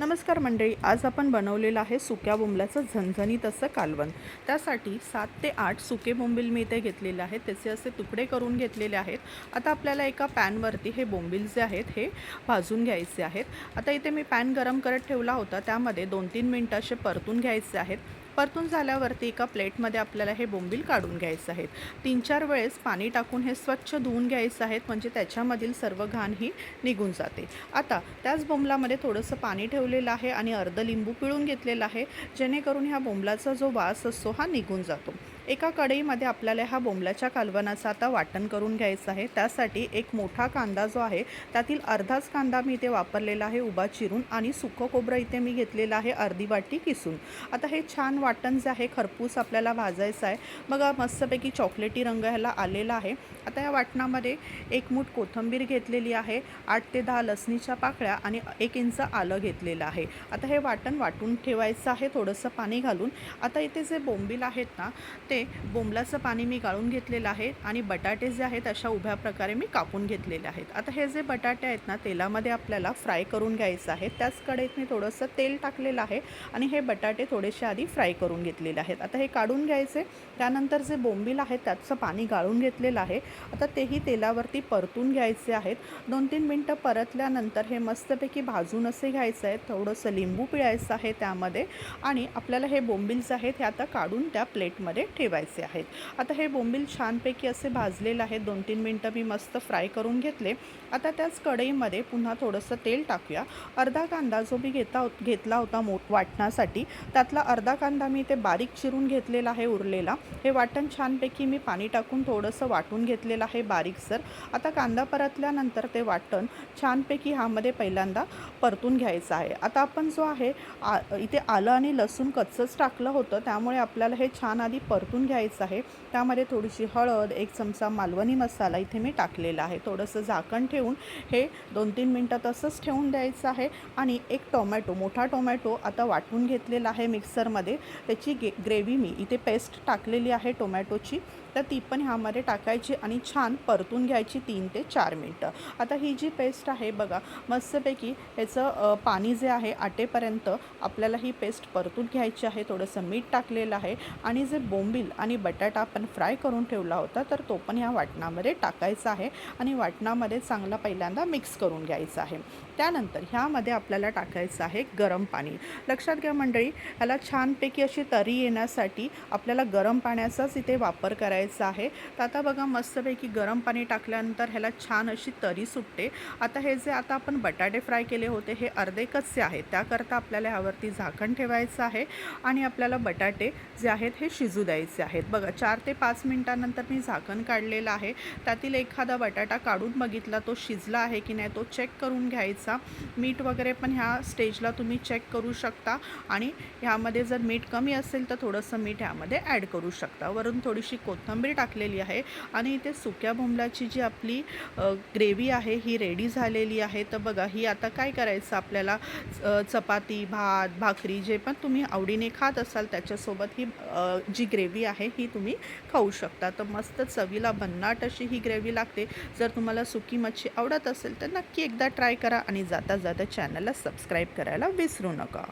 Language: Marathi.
नमस्कार मंडळी, आज आपण बनवलेलं आहे सुक्या बोंबलाचं झणझणीत असं कालवण। त्यासाठी 7 ते 8 सुके बोंबील मी इथे घेतलेले आहेत, त्याचे असे तुकडे करून घेतलेले आहेत। आता आपल्याला एका पॅनवरती हे बोंबील जे आहेत हे भाजून घ्यायचे आहेत। आता इथे मी पॅन गरम करत ठेवला होता, त्यामध्ये 2-3 मिनिटं असे परतून घ्यायचे आहेत। परतून झाल्यावरती एका प्लेटमध्ये आपल्याला हे बोंबील काढून घ्यायचे आहेत। 3-4 वेळेस पाणी टाकून हे स्वच्छ धुवून घ्यायचे आहेत, म्हणजे त्याच्यामधील सर्व घाण ही निघून जाते। आता त्याच बोंबलामध्ये थोडंसं पाणी ठेवलेलं आहे आणि अर्ध लिंबू पिळून घेतलेला आहे, जेणेकरून ह्या बोंबलाचा जो वास असतो हा निघून जातो। एका कढईमध्ये आपल्याला ह्या बोंबलाच्या कालवणाचं आता वाटण करून घ्यायचं आहे। त्यासाठी एक मोठा कांदा जो आहे त्यातील अर्धाच कांदा मी इथे वापरलेला आहे उभा चिरून, आणि सुकं खोबरं इथे मी घेतलेलं आहे अर्धी वाटी किसून। आता हे छान वाटण जे आहे खरपूस आपल्याला भाजायचं आहे। बघा मस्तपैकी चॉकलेटी रंग ह्याला आलेला आहे। आता या वाटणामध्ये 1 मूठ कोथिंबीर घेतलेली आहे, 8 ते 10 लसणीच्या पाकळ्या आणि 1 इंच आलं घेतलेलं आहे। आता हे वाटण वाटून ठेवायचं आहे थोडंसं पाणी घालून। आता इथे जे बोंबील आहेत ना, ते बोंबलाचं पाणी मी गाळून घेतलेलं आहे, आणि बटाटे जे आहेत अशा उभ्या प्रकारे मी कापून घेतलेले आहेत। आता हे जे बटाटे आहेत ना, तेलामध्ये आपल्याला फ्राय करून घ्यायचं आहे। त्याच कढईत मी थोडंसं तेल टाकलेलं आहे आणि हे बटाटे थोडेसे आधी फ्राय करून घेतलेले आहेत। आता हे काढून घ्यायचे। त्यानंतर जे बोंबील आहेत त्याचं पाणी गाळून घेतलेलं आहे, आता तेही तेलावरती परतून घ्यायचे आहेत। 2-3 मिनटं परतल्यानंतर हे मस्तपैकी भाजून असे घ्यायचं आहे। थोडंसं लिंबू पिळायचं आहे त्यामध्ये, आणि आपल्याला हे बोंबील जे आहेत हे आता काढून त्या प्लेटमध्ये ठेवायचे आहेत। आता हे बोंबील छानपैकी असे भाजलेले आहेत, 2-3 मिनटं मी मस्त फ्राय करून घेतले। आता त्याच कढईमध्ये पुन्हा थोडंसं तेल टाकूया। अर्धा कांदा जो मी घेतला होता वाटण्यासाठी, त्यातला अर्धा कांदा मी इथे बारीक चिरून घेतलेला आहे उरलेला। हे वाटण छानपैकी मी पाणी टाकून थोडंसं वाटून घेतलेलं आहे बारीकसर। आता कांदा परतल्यानंतर ते वाटण छानपैकी ह्यामध्ये पहिल्यांदा परतून घ्यायचं आहे। आता आपण जो आहे इथे आलं आणि लसूण कच्चंच टाकलं होतं, त्यामुळे आपल्याला हे छान आधी परतून घ्यायचं आहे। त्यामध्ये थोडीशी हळद, 1 चमचा मालवणी मसाला इथे मी टाकलेला आहे। थोडंसं झाकण ठेवून हे 2-3 मिनटं तसंच ठेवून द्यायचं आहे। आणि एक टोमॅटो, मोठा टोमॅटो आता वाटून घेतलेला आहे मिक्सरमध्ये, त्याची ग्रेव्ही मी इथे पेस्ट टाकलेली आहे टोमॅटोची, तर ती पण ह्यामध्ये टाकायची आणि छान परतून घ्यायची 3 ते 4 मिनटं। आता ही जी पेस्ट आहे बघा, मस्तपैकी ह्याचं पाणी जे आहे आटेपर्यंत आपल्याला ही पेस्ट परतून घ्यायची आहे। थोडंसं मीठ टाकलेलं आहे, आणि जे बोंबील आणि बटाटा आपण फ्राय करून ठेवला होता तर तो पण ह्या वाटणामध्ये टाकायचा आहे, आणि वाटणामध्ये चांगला पहिल्यांदा मिक्स करून घ्यायचं आहे। त्यानंतर ह्यामध्ये आपल्याला टाकायचं आहे गरम पाणी। लक्षात घ्या मंडळी, ह्याला छानपैकी अशी तरी येण्यासाठी आपल्याला गरम पाण्याचाच इथे वापर करायचा आहे। तर आता बघा मस्तपैकी गरम पाणी टाकल्यानंतर ह्याला छान अशी तरी सुटते। आता हे जे आता आपण बटाटे फ्राय केले होते हे अर्धे कच्चे आहेत, त्याकरता आपल्याला ह्यावरती झाकण ठेवायचं आहे, आणि आपल्याला बटाटे जे आहेत हे शिजू द्यायचे आहेत। बघा 4 ते 5 मिनटानंतर मी झाकण काढलेलं आहे। त्यातील एखादा बटाटा काढून बघितला, तो शिजला आहे की नाही तो चेक करून घ्यायचा। मीठ वगैरे पण ह्या स्टेजला तुम्ही चेक करू शकता, आणि ह्यामध्ये जर मीठ कमी असेल तर थोडंसं मीठ ह्यामध्ये ॲड करू शकता। वरून थोडीशी कोथिंबीर टाकलेली आहे, आणि इथे सुक्या बोंबलाची जी आपली ग्रेव्ही आहे ही रेडी झालेली आहे। तर बघा ही आता काय करायचं आपल्याला, चपाती, भात, भाकरी जे पण तुम्ही आवडीने खात असाल त्याच्यासोबत ही जी ग्रेव्ही आहे ही तुम्ही खाऊ शकता। तर मस्त चवीला भन्नाट अशी ही ग्रेव्ही लागते। जर तुम्हाला सुकी मच्छी आवडत असेल तर नक्की एकदा ट्राय करा, आणि जाता जाता चॅनलला सबस्क्राईब करायला विसरू नका।